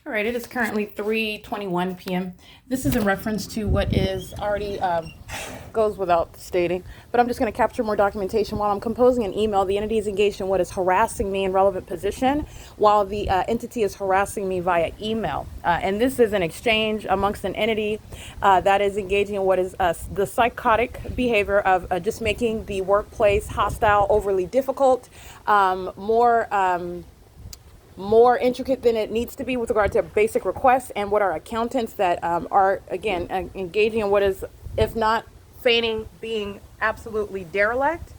All right, it is currently 3:21 p.m. This is in reference to what is already goes without stating, but I'm just going to capture more documentation. While I'm composing an email, the entity is engaged in what is harassing me in relevant position, while the entity is harassing me via email. And this is an exchange amongst an entity that is engaging in what is the psychotic behavior of just making the workplace hostile, overly difficult, more intricate than it needs to be with regard to basic requests, and what our accountants that are, again, engaging in what is, if not feigning being absolutely derelict,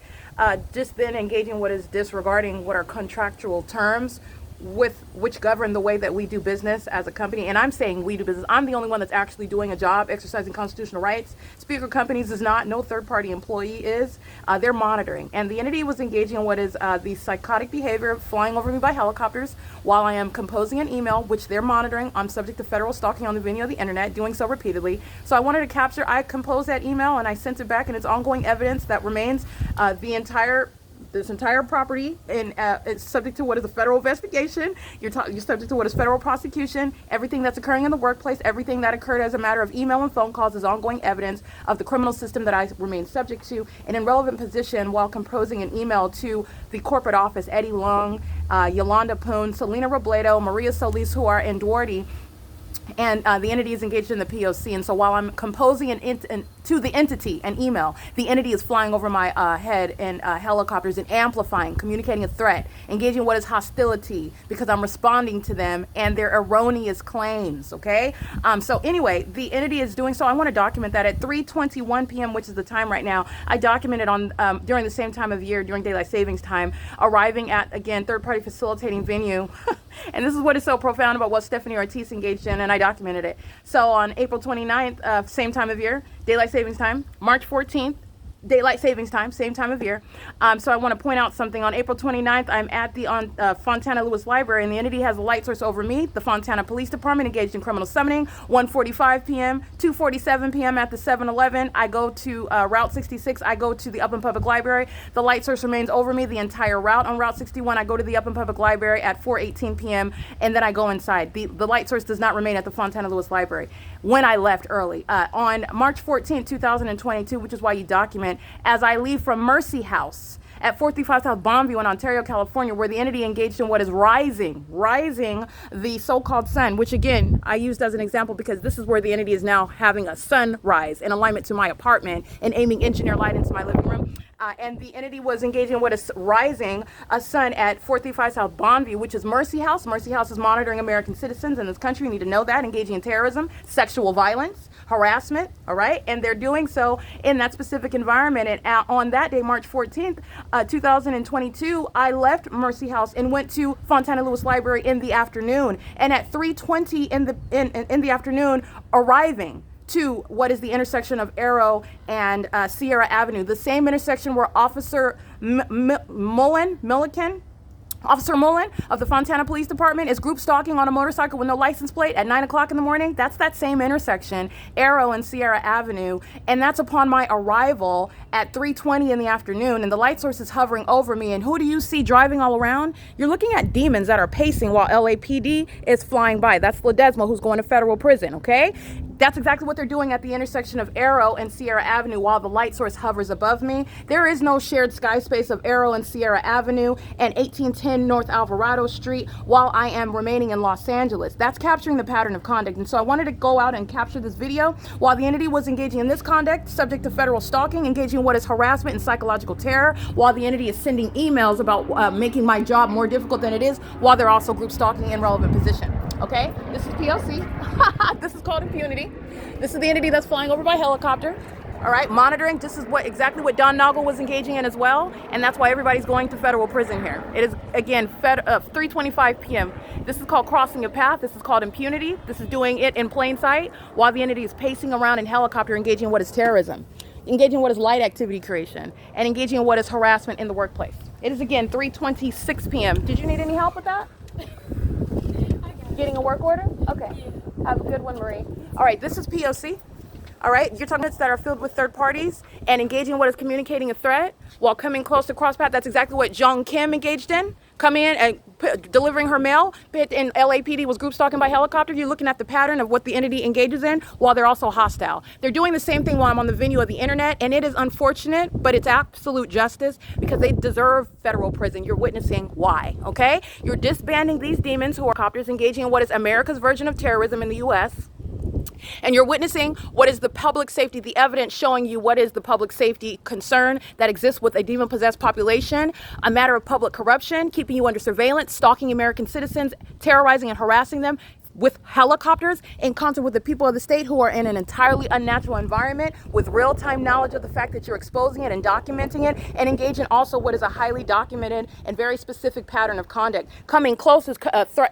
just then engaging what is disregarding what are contractual terms with which govern the way that we do business as a company. And I'm saying we do business. I'm the only one that's actually doing a job, exercising constitutional rights. Speaker Companies is not. No third-party employee is. They're monitoring. And the entity was engaging in what is the psychotic behavior of flying over me by helicopters while I am composing an email, which they're monitoring. I'm subject to federal stalking on the venue of the internet, doing so repeatedly. So I wanted to capture, I composed that email and I sent it back, and it's ongoing evidence that remains this entire property, and it's subject to what is a federal investigation. You're subject to what is federal prosecution. Everything that's occurring in the workplace, everything that occurred as a matter of email and phone calls, is ongoing evidence of the criminal system that I remain subject to. And in relevant position, while composing an email to the corporate office, Eddie Long, Yolanda Poon, Selena Robledo, Maria Solis, who are in Duarte, and the entity is engaged in the P.O.C. And so while I'm composing to the entity an email, the entity is flying over my head in helicopters and amplifying, communicating a threat, engaging what is hostility because I'm responding to them and their erroneous claims, okay? So anyway, the entity is doing so. I want to document that at 3:21 p.m., which is the time right now. I documented on during the same time of year, during daylight savings time, arriving at, again, third-party facilitating venue. And this is what is so profound about what Stephanie Ortiz engaged in, and I documented it. So on April 29th, same time of year, daylight savings time, March 14th, daylight savings time, same time of year. So I want to point out something. On April 29th, I'm at the Fontana Lewis Library, and the entity has a light source over me. The Fontana Police Department engaged in criminal summoning. 1:45 p.m., 2:47 p.m. at the 7-Eleven. I go to Route 66. I go to the Upland Public Library. The light source remains over me the entire route. On Route 61, I go to the Upland Public Library at 4:18 p.m., and then I go inside. The light source does not remain at the Fontana Lewis Library when I left early. On March 14, 2022, which is why you document, as I leave from Mercy House at 435 South Bonview in Ontario, California, where the entity engaged in what is rising the so-called sun, which again, I used as an example because this is where the entity is now having a sunrise in alignment to my apartment and aiming engineer light into my living room. And the entity was engaging in what is rising a sun at 435 South Bonview, which is Mercy House. Mercy House is monitoring American citizens in this country. You need to know that, engaging in terrorism, sexual violence, harassment, all right? And they're doing so in that specific environment. And on that day, March 14th, 2022, I left Mercy House and went to Fontana Lewis Library in the afternoon. And at 3:20 in the afternoon, arriving to what is the intersection of Arrow and Sierra Avenue, the same intersection where Officer Officer Mullen of the Fontana Police Department is group stalking on a motorcycle with no license plate at 9 o'clock in the morning. That's that same intersection, Arrow and Sierra Avenue. And that's upon my arrival at 3:20 in the afternoon. And the light source is hovering over me. And who do you see driving all around? You're looking at demons that are pacing while LAPD is flying by. That's Ledesma, who's going to federal prison, okay? That's exactly what they're doing at the intersection of Arrow and Sierra Avenue while the light source hovers above me. There is no shared sky space of Arrow and Sierra Avenue and 1810 North Alvarado Street while I am remaining in Los Angeles. That's capturing the pattern of conduct. And so I wanted to go out and capture this video while the entity was engaging in this conduct, subject to federal stalking, engaging in what is harassment and psychological terror, while the entity is sending emails about making my job more difficult than it is, while they're also group stalking in relevant position. Okay, this is P.O.C. This is called impunity. This is the entity that's flying over by helicopter. All right, monitoring. This is exactly what Don Noggle was engaging in as well, and that's why everybody's going to federal prison here. It is, again, 3:25 p.m. This is called crossing a path. This is called impunity. This is doing it in plain sight while the entity is pacing around in helicopter, engaging in what is terrorism, engaging in what is light activity creation, and engaging in what is harassment in the workplace. It is, again, 3:26 p.m. Did you need any help with that? Getting a work order? Okay. Have a good one, Marie. All right, this is P.O.C. All right, you're talking about that are filled with third parties and engaging in what is communicating a threat while coming close to cross path. That's exactly what Jong Kim engaged in. Come in and delivering her mail, and LAPD was group stalking by helicopter. You're looking at the pattern of what the entity engages in while they're also hostile. They're doing the same thing while I'm on the venue of the internet, and it is unfortunate, but it's absolute justice because they deserve federal prison. You're witnessing why, okay? You're disbanding these demons who are helicopters engaging in what is America's version of terrorism in the U.S., and you're witnessing what is the public safety, the evidence showing you what is the public safety concern that exists with a demon-possessed population, a matter of public corruption, keeping you under surveillance, stalking American citizens, terrorizing and harassing them with helicopters in concert with the people of the state who are in an entirely unnatural environment with real-time knowledge of the fact that you're exposing it and documenting it, and engage in also what is a highly documented and very specific pattern of conduct. Coming close is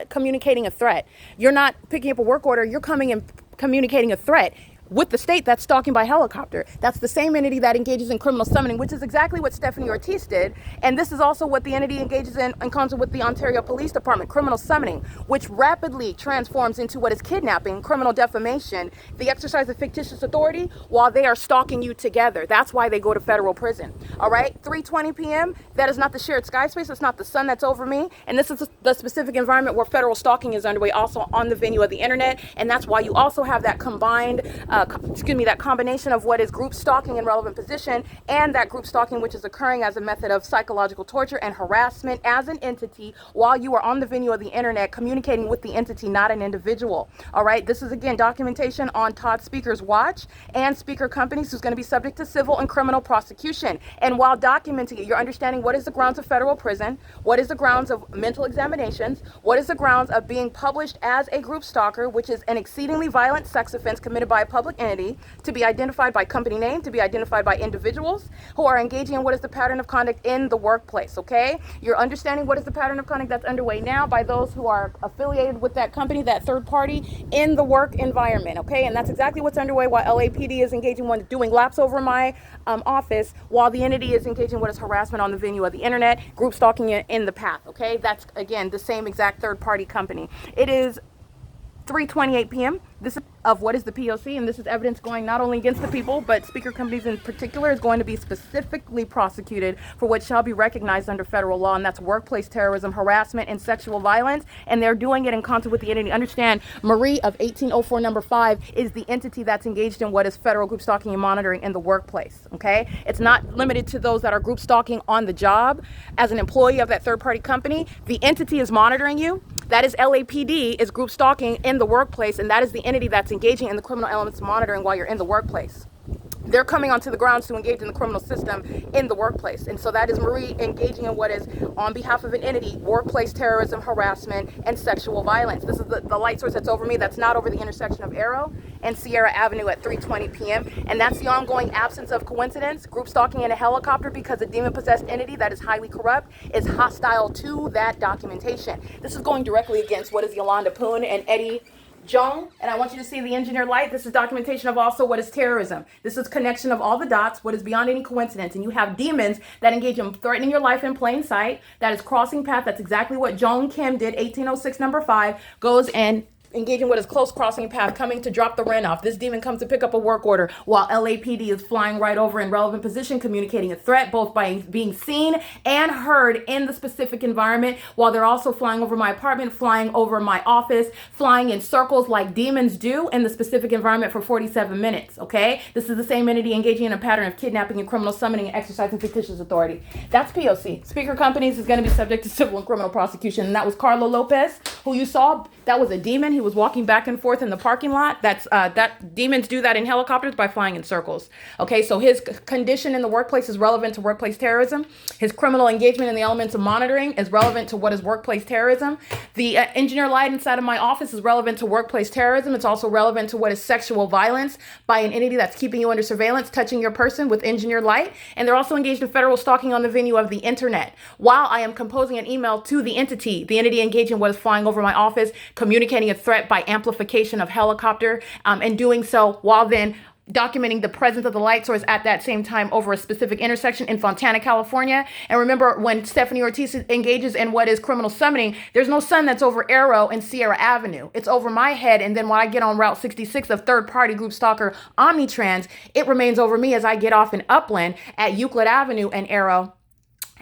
communicating a threat. You're not picking up a work order, you're coming and communicating a threat with the state that's stalking by helicopter. That's the same entity that engages in criminal summoning, which is exactly what Stephanie Ortiz did. And this is also what the entity engages in concert with the Ontario Police Department, criminal summoning, which rapidly transforms into what is kidnapping, criminal defamation, the exercise of fictitious authority while they are stalking you together. That's why they go to federal prison. All right, 3:20 p.m., that is not the shared sky space. It's not the sun that's over me. And this is the specific environment where federal stalking is underway, also on the venue of the internet. And that's why you also have that combined that combination of what is group stalking in relevant position and that group stalking which is occurring as a method of psychological torture and harassment as an entity while you are on the venue of the internet communicating with the entity, not an individual. All right, this is again documentation on Todd Speaker's watch and speaker companies who's going to be subject to civil and criminal prosecution. And while documenting it, you're understanding what is the grounds of federal prison, what is the grounds of mental examinations, what is the grounds of being published as a group stalker, which is an exceedingly violent sex offense committed by a public entity, to be identified by company name, to be identified by individuals who are engaging in what is the pattern of conduct in the workplace, okay? You're understanding what is the pattern of conduct that's underway now by those who are affiliated with that company, that third party, in the work environment, okay? And that's exactly what's underway while LAPD is engaging in doing laps over my office while the entity is engaging in what is harassment on the venue of the internet, group stalking in the path, okay? That's, again, the same exact third party company. It is 3:28 p.m. This is of what is the P.O.C. and this is evidence going not only against the people, but speaker companies in particular is going to be specifically prosecuted for what shall be recognized under federal law, and that's workplace terrorism, harassment, and sexual violence. And they're doing it in concert with the entity. Understand, Marie of 1804 number 5 is the entity that's engaged in what is federal group stalking and monitoring in the workplace, okay? It's not limited to those that are group stalking on the job as an employee of that third party company. The entity is monitoring you. That is LAPD is group stalking in the workplace, and that is the entity that's engaging in the criminal elements of monitoring while you're in the workplace. They're coming onto the grounds to engage in the criminal system in the workplace. And so that is Marie engaging in what is, on behalf of an entity, workplace terrorism, harassment, and sexual violence. This is the light source that's over me. That's not over the intersection of Arrow and Sierra Avenue at 3:20 p.m. And that's the ongoing absence of coincidence, group stalking in a helicopter because a demon-possessed entity that is highly corrupt is hostile to that documentation. This is going directly against what is Yolanda Poon and Eddie Jong, and I want you to see the engineer light. This is documentation of also what is terrorism. This is connection of all the dots, what is beyond any coincidence. And you have demons that engage in threatening your life in plain sight. That is crossing path. That's exactly what Joan Kim did. 1806 number 5 goes and engaging what is close crossing path, coming to drop the rent off. This demon comes to pick up a work order while LAPD is flying right over in relevant position, communicating a threat, both by being seen and heard in the specific environment, while they're also flying over my apartment, flying over my office, flying in circles like demons do in the specific environment for 47 minutes, okay? This is the same entity engaging in a pattern of kidnapping and criminal summoning and exercising fictitious authority. That's P.O.C. Speaker companies is going to be subject to civil and criminal prosecution, and that was Carlo Lopez, who you saw. That was a demon. He was walking back and forth in the parking lot. That demons do that in helicopters by flying in circles. Okay, so his condition in the workplace is relevant to workplace terrorism. His criminal engagement in the elements of monitoring is relevant to what is workplace terrorism. The engineer light inside of my office is relevant to workplace terrorism. It's also relevant to what is sexual violence by an entity that's keeping you under surveillance, touching your person with engineer light. And they're also engaged in federal stalking on the venue of the internet. While I am composing an email to the entity engaging what is flying over my office, communicating a threat by amplification of helicopter, and doing so while then documenting the presence of the light source at that same time over a specific intersection in Fontana, California. And remember, when Stephanie Ortiz engages in what is criminal summoning, there's no sun that's over Arrow and Sierra Avenue. It's over my head. And then when I get on Route 66 of third-party group stalker Omnitrans, it remains over me as I get off in Upland at Euclid Avenue and Arrow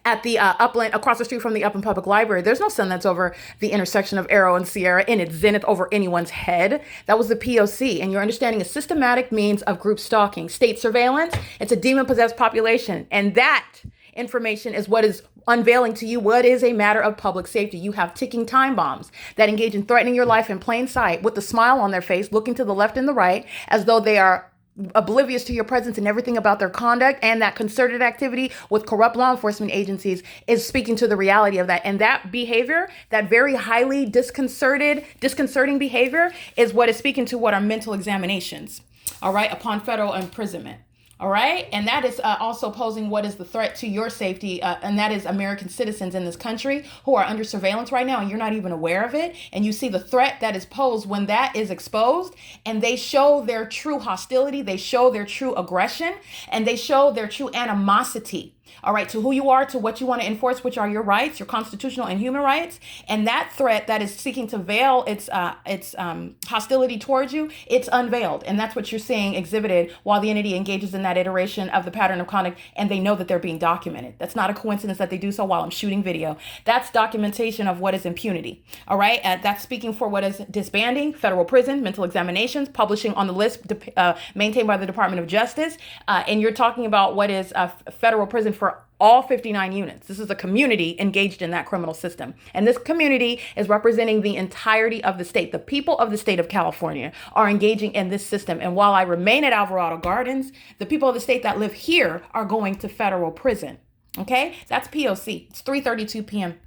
at the Upland, across the street from the Upland Public Library. There's no sun that's over the intersection of Arrow and Sierra in its zenith over anyone's head. That was the P.O.C. And you're understanding a systematic means of group stalking. State surveillance, it's a demon-possessed population. And that information is what is unveiling to you what is a matter of public safety. You have ticking time bombs that engage in threatening your life in plain sight with a smile on their face, looking to the left and the right as though they are oblivious to your presence and everything about their conduct. And that concerted activity with corrupt law enforcement agencies is speaking to the reality of that. And that behavior, that very highly disconcerting behavior, is what is speaking to what are mental examinations, all right, upon federal imprisonment. All right. And that is also posing what is the threat to your safety. And that is American citizens in this country who are under surveillance right now. And you're not even aware of it. And you see the threat that is posed when that is exposed. And they show their true hostility. They show their true aggression. And they show their true animosity. All right, to who you are, to what you want to enforce, which are your rights, your constitutional and human rights. And that threat that is seeking to veil its hostility towards you, it's unveiled. And that's what you're seeing exhibited while the entity engages in that iteration of the pattern of conduct, and they know that they're being documented. That's not a coincidence that they do so while I'm shooting video. That's documentation of what is impunity. All right, that's speaking for what is disbanding, federal prison, mental examinations, publishing on the list maintained by the Department of Justice. And you're talking about what is federal prison for all 59 units. This is a community engaged in that criminal system. And this community is representing the entirety of the state. The people of the state of California are engaging in this system. And while I remain at Alvarado Gardens, the people of the state that live here are going to federal prison. Okay, that's P.O.C. It's 3:32 p.m.